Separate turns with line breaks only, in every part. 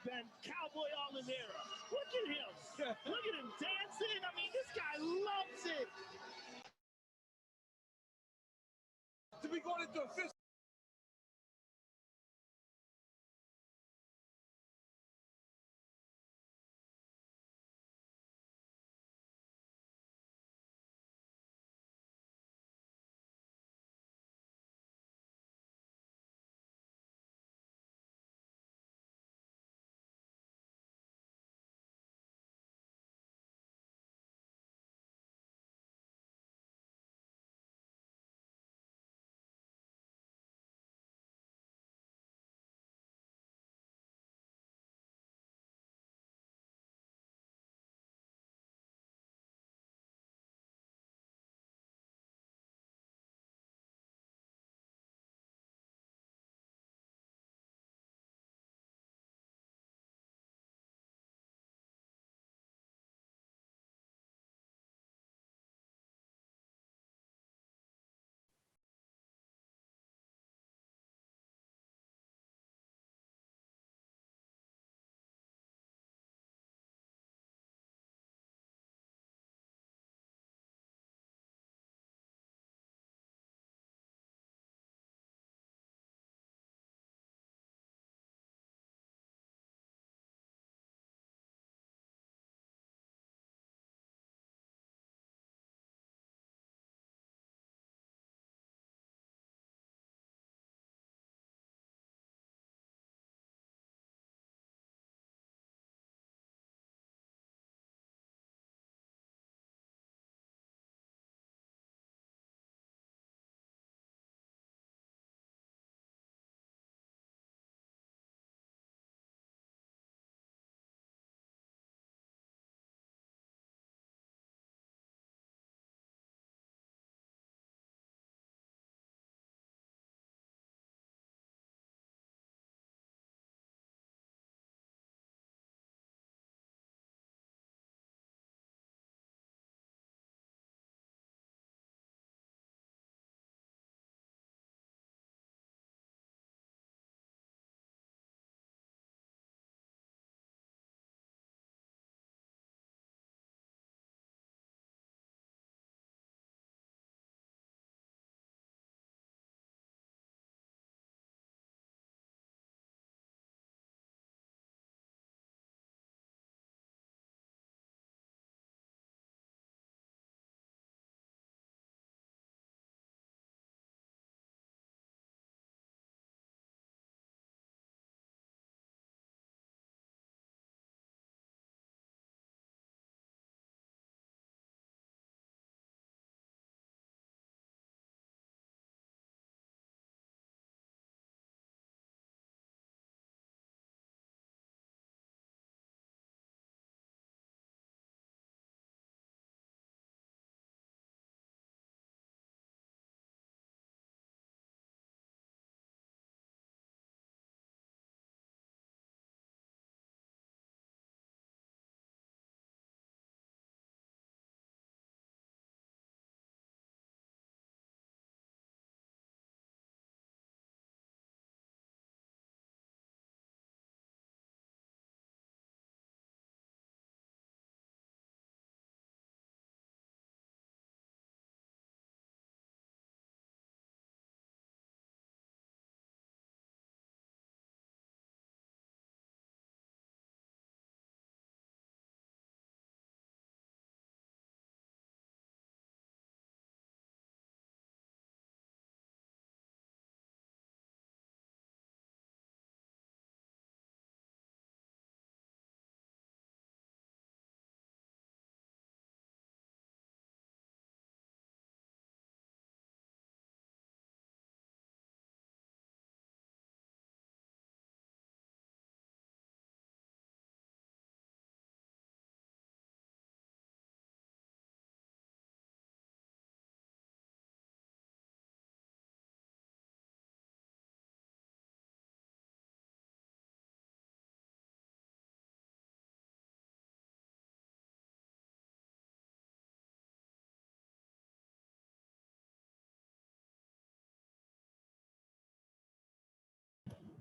and Cowboy Oliveira. Look at him. Look at him dancing. I mean, this guy loves it.
To be going into a fist.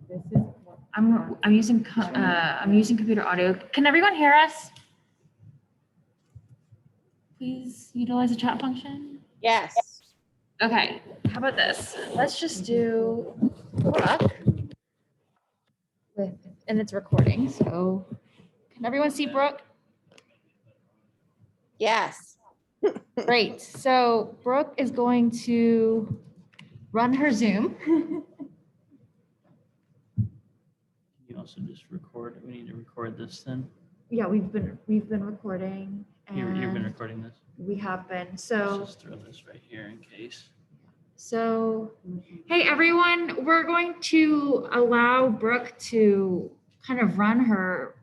This is I'm using computer audio. Can everyone hear us? Please utilize the chat function.
Yes.
Okay, how about this? Let's just do Brooke and it's recording. So can everyone see Brooke?
Yes.
Great. So Brooke is going to run her Zoom.
You also just record. We need to record this then.
Yeah, we've been recording.
You've been
And
recording this.
we have been.
Let's
So
just throw this right here in case.
hey everyone, we're going to allow Brooke to kind of run her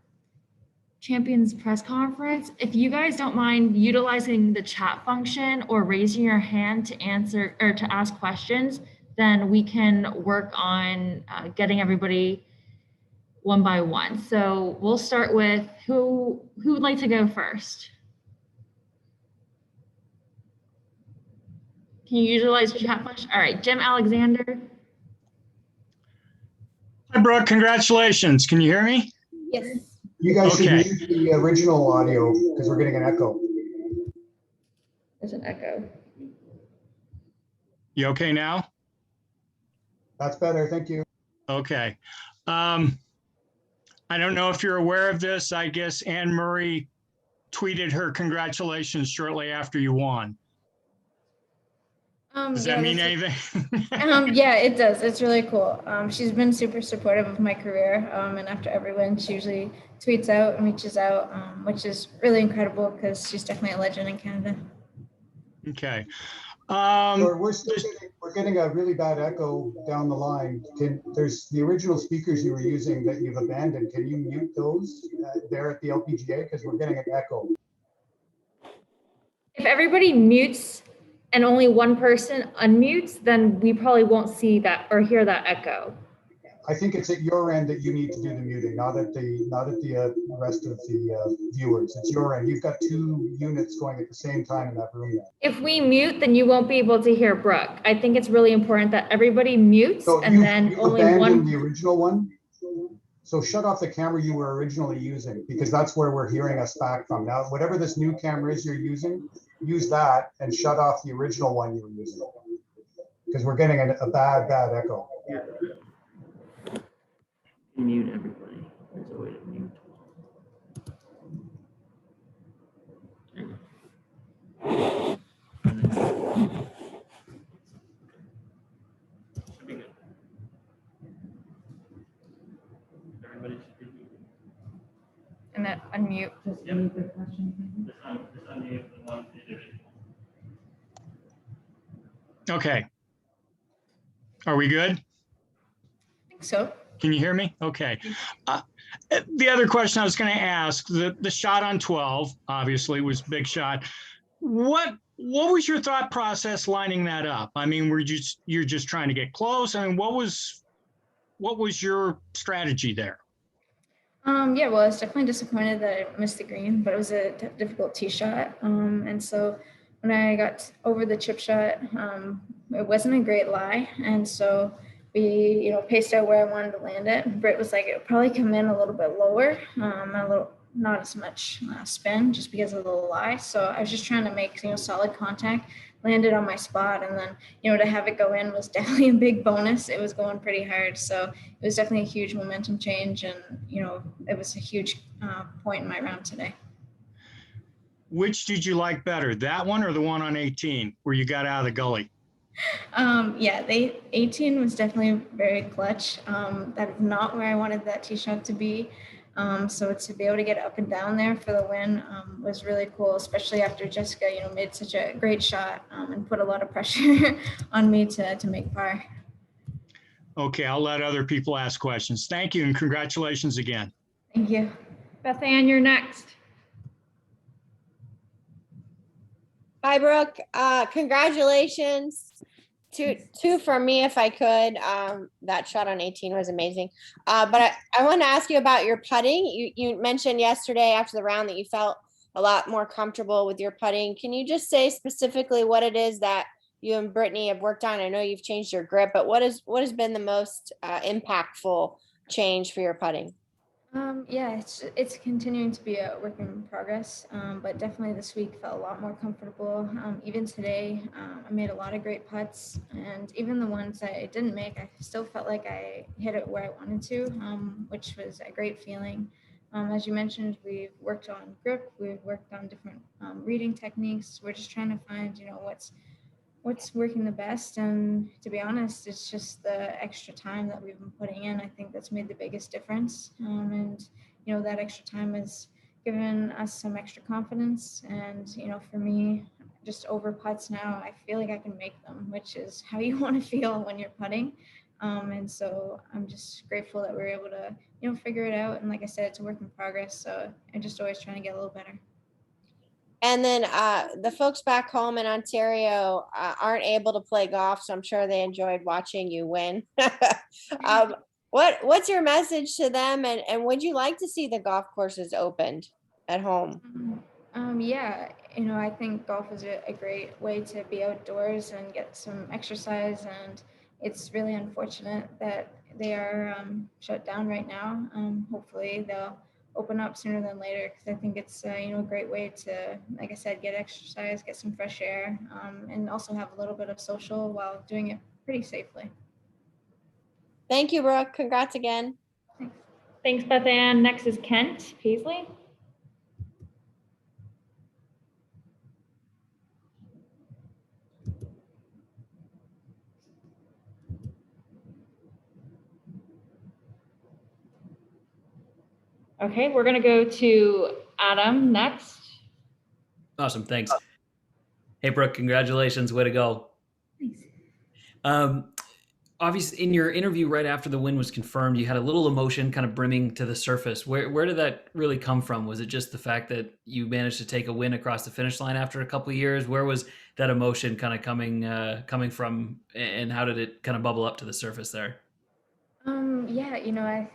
Champions press conference. If you guys don't mind utilizing the chat function or raising your hand to answer or to ask questions, then we can work on getting everybody one by one. So we'll start with who would like to go first? Can you utilize the chat function? All right, Jim Alexander.
Hi, Brooke. Congratulations. Can you hear me?
Yes.
You guys
Okay.
should mute the original audio because we're getting an echo.
There's an echo.
You okay now?
That's better. Thank you.
Okay. I don't know if you're aware of this. I guess Anne Murray tweeted her congratulations shortly after you won. Does that mean anything?
Yeah, it does. It's really cool. She's been super supportive of my career. And after every win, she usually tweets out and reaches out, which is really incredible because she's definitely a legend in Canada.
Okay.
We're getting a really bad echo down the line. There's the original speakers you were using that you've abandoned. Can you mute those there at the LPGA? Because we're getting an echo.
If everybody mutes and only one person unmutes, then we probably won't see that or hear that echo.
I think it's at your end that you need to do the muting, not at the rest of the viewers. It's your end. You've got two units going at the same time in that room now.
If we mute, then you won't be able to hear Brooke. I think it's really important that everybody mutes and then
you
only
abandoned
one.
the original one. So shut off the camera you were originally using because that's where we're hearing us back from. Now, whatever this new camera is you're using, use that and shut off the original one you were using because we're getting a bad echo.
Mute everybody. There's a way to mute. Should be good. Everybody should be muted.
And then unmute.
Just unmute the one individual.
Okay. Are we good?
I think so.
Can you hear me? Okay. The other question I was going to ask, the shot on 12 obviously was a big shot. What was your thought process lining that up? I mean, you're just trying to get close? I mean, what was your strategy there?
Yeah, well, I was definitely disappointed that I missed the green, but it was a difficult tee shot. And so when I got over the chip shot, it wasn't a great lie. And so we, paced out where I wanted to land it. Britt was like, it would probably come in a little bit lower, not as much spin just because of the lie. So I was just trying to make, solid contact, landed on my spot. And then, to have it go in was definitely a big bonus. It was going pretty hard. So it was definitely a huge momentum change. And, it was a huge point in my round today.
Which did you like better, that one or the one on 18 where you got out of the gully?
Yeah, the 18 was definitely very clutch. That's not where I wanted that tee shot to be. So to be able to get up and down there for the win was really cool, especially after Jessica, made such a great shot and put a lot of pressure on me to make par.
Okay, I'll let other people ask questions. Thank you and congratulations again.
Thank you.
Beth Ann, you're next.
Hi, Brooke. Congratulations. Two from me, if I could. That shot on 18 was amazing. But I want to ask you about your putting. You mentioned yesterday after the round that you felt a lot more comfortable with your putting. Can you just say specifically what it is that you and Brittany have worked on? I know you've changed your grip, but what has been the most impactful change for your putting?
Yeah, it's continuing to be a work in progress, but definitely this week felt a lot more comfortable. Even today, I made a lot of great putts, and even the ones I didn't make, I still felt like I hit it where I wanted to, which was a great feeling. As you mentioned, we've worked on grip, we've worked on different reading techniques. We're just trying to find, what's working the best. And to be honest, it's just the extra time that we've been putting in. I think that's made the biggest difference. And that extra time has given us some extra confidence. And for me, just over putts now, I feel like I can make them, which is how you want to feel when you're putting. And so I'm just grateful that we're able to figure it out. And like I said, it's a work in progress, so I'm just always trying to get a little better.
And then the folks back home in Ontario aren't able to play golf, so I'm sure they enjoyed watching you win. What's your message to them, and would you like to see the golf courses opened at home?
Yeah, I think golf is a great way to be outdoors and get some exercise, and it's really unfortunate that they are shut down right now. Hopefully they'll open up sooner than later, because I think it's a great way to, like I said, get exercise, get some fresh air, and also have a little bit of social while doing it pretty safely.
Thank you, Brooke. Congrats again.
Thanks, Beth Ann. Next is Kent Paisley. Okay, we're going to go to Adam next.
Awesome. Thanks. Hey, Brooke, congratulations. Way to go.
Thanks.
Obviously, in your interview right after the win was confirmed, you had a little emotion kind of brimming to the surface. Where did that really come from? Was it just the fact that you managed to take a win across the finish line after a couple of years? Where was that emotion kind of coming from, and how did it kind of bubble up to the surface there?
Yeah,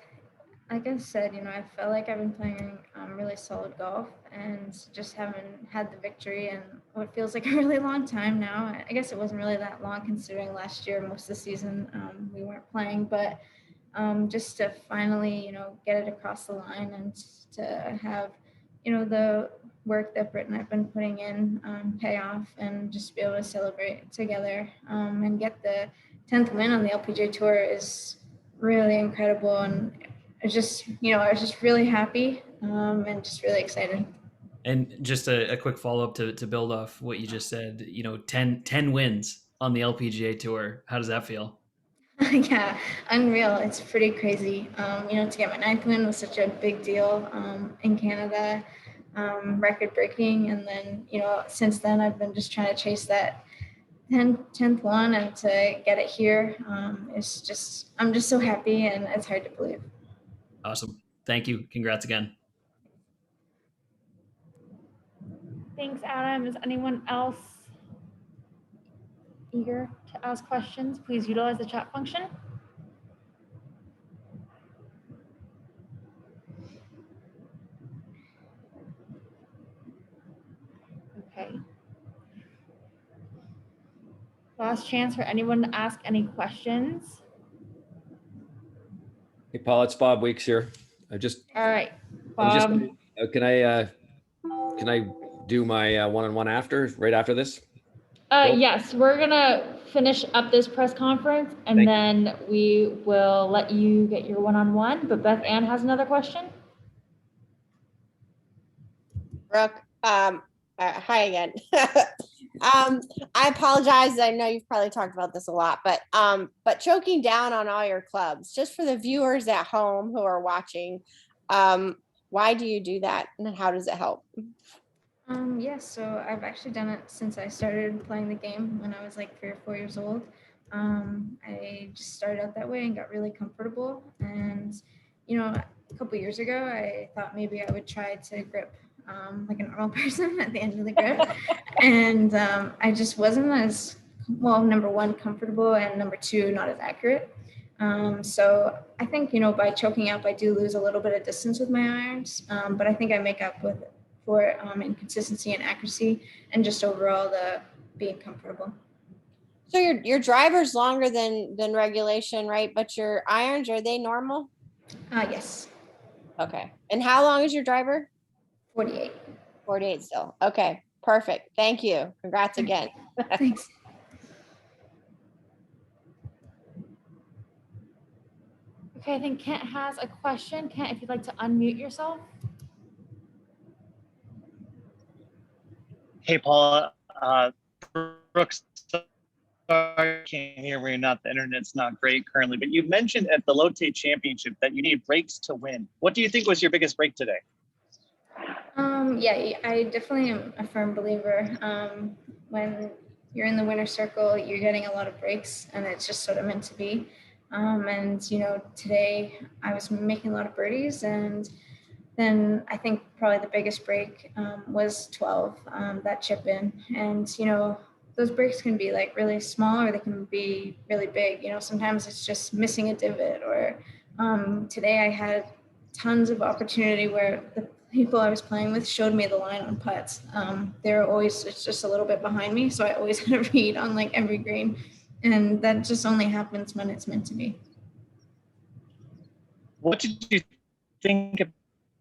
like I said, I felt like I've been playing really solid golf and just haven't had the victory in what feels like a really long time now. I guess it wasn't really that long considering last year, most of the season, we weren't playing, but just to finally, get it across the line and to have, the work that Britt and I've been putting in pay off, and just be able to celebrate together and get the 10th win on the LPGA Tour is really incredible. And I was just really happy and just really excited.
And just a quick follow-up to build off what you just said, 10 wins on the LPGA Tour. How does that feel?
Yeah, unreal. It's pretty crazy. To get my 9th win was such a big deal in Canada, record breaking. And then, since then I've been just trying to chase that 10th one, and to get it here, I'm just so happy, and it's hard to believe.
Awesome. Thank you. Congrats again.
Thanks, Adam. Is anyone else eager to ask questions? Please utilize the chat function. Okay. Last chance for anyone to ask any questions.
Hey, Paul, it's Bob Weeks here.
All right, Bob.
Can I do my one-on-one right after this?
Yes, we're gonna finish up this press conference, and then we will let you get your one-on-one. But Beth Ann has another question.
Brooke, hi again. I apologize. I know you've probably talked about this a lot, but choking down on all your clubs, just for the viewers at home who are watching, why do you do that, and how does it help?
So I've actually done it since I started playing the game when I was like 3 or 4 years old. I just started out that way and got really comfortable. And, a couple years ago, I thought maybe I would try to grip like a normal person at the end of the grip. And I just wasn't as, well, number one, comfortable, and number two, not as accurate. So I think, by choking up, I do lose a little bit of distance with my irons, but I think I make up for in consistency and accuracy, and just overall the being comfortable.
So your driver's longer than regulation, right? But your irons, are they normal?
Yes,
Okay. And how long is your driver?
48.
48 still. Okay, perfect. Thank you. Congrats again.
Thanks.
Okay, I think Kent has a question. Kent, if you'd like to unmute yourself.
Hey, Paula. Brooks, sorry, can't hear me. Not the internet's not great currently, but you mentioned at the Lotte Championship that you need breaks to win. What do you think was your biggest break today?
Yeah, I definitely am a firm believer. When you're in the winner's circle, you're getting a lot of breaks, and it's just sort of meant to be. And today I was making a lot of birdies, and then I think probably the biggest break was 12, that chip in. And those breaks can be like really small, or they can be really big. Sometimes it's just missing a divot, or today I had tons of opportunity where the people I was playing with showed me the line on putts. They're always just a little bit behind me, so I always had a read on like every green, and that just only happens when it's meant to be.
What did you think of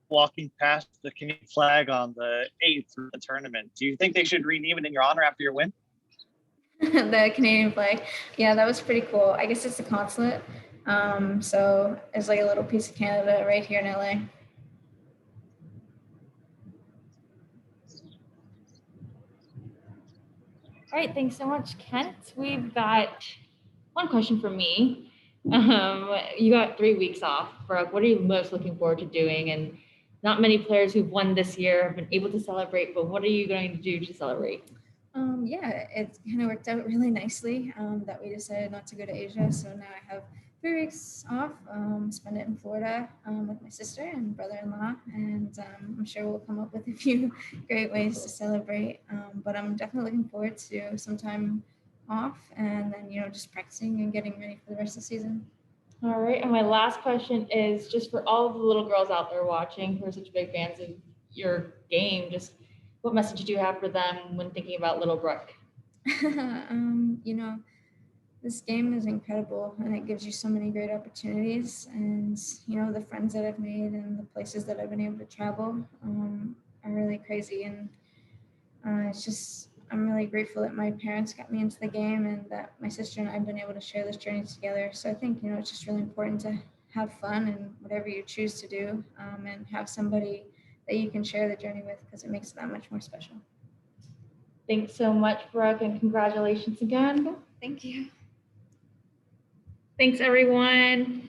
walking past the Canadian flag on the 8th of the tournament? Do you think they should rename it in your honor after your win?
The Canadian flag, yeah, that was pretty cool. I guess it's a consulate, so it's like a little piece of Canada right here in LA.
All right, thanks so much, Kent. We've got one question for me. You got 3 weeks off. Brooke, what are you most looking forward to doing? And not many players who've won this year have been able to celebrate, but what are you going to do to celebrate?
Yeah, it kind of worked out really nicely that we decided not to go to Asia. So now I have 3 weeks off, spend it in Florida with my sister and brother-in-law, and I'm sure we'll come up with a few great ways to celebrate. But I'm definitely looking forward to some time off, and then just practicing and getting ready for the rest of the season.
All right, and my last question is just for all of the little girls out there watching who are such big fans of your game, just what message do you have for them when thinking about little Brooke?
This game is incredible, and it gives you so many great opportunities, and the friends that I've made and the places that I've been able to travel are really crazy, and I'm really grateful that my parents got me into the game, and that my sister and I have been able to share this journey together. So I think it's just really important to have fun in whatever you choose to do, and have somebody that you can share the journey with, because it makes it that much more special.
Thanks so much, Brooke, and congratulations again.
Thank you.
Thanks, everyone.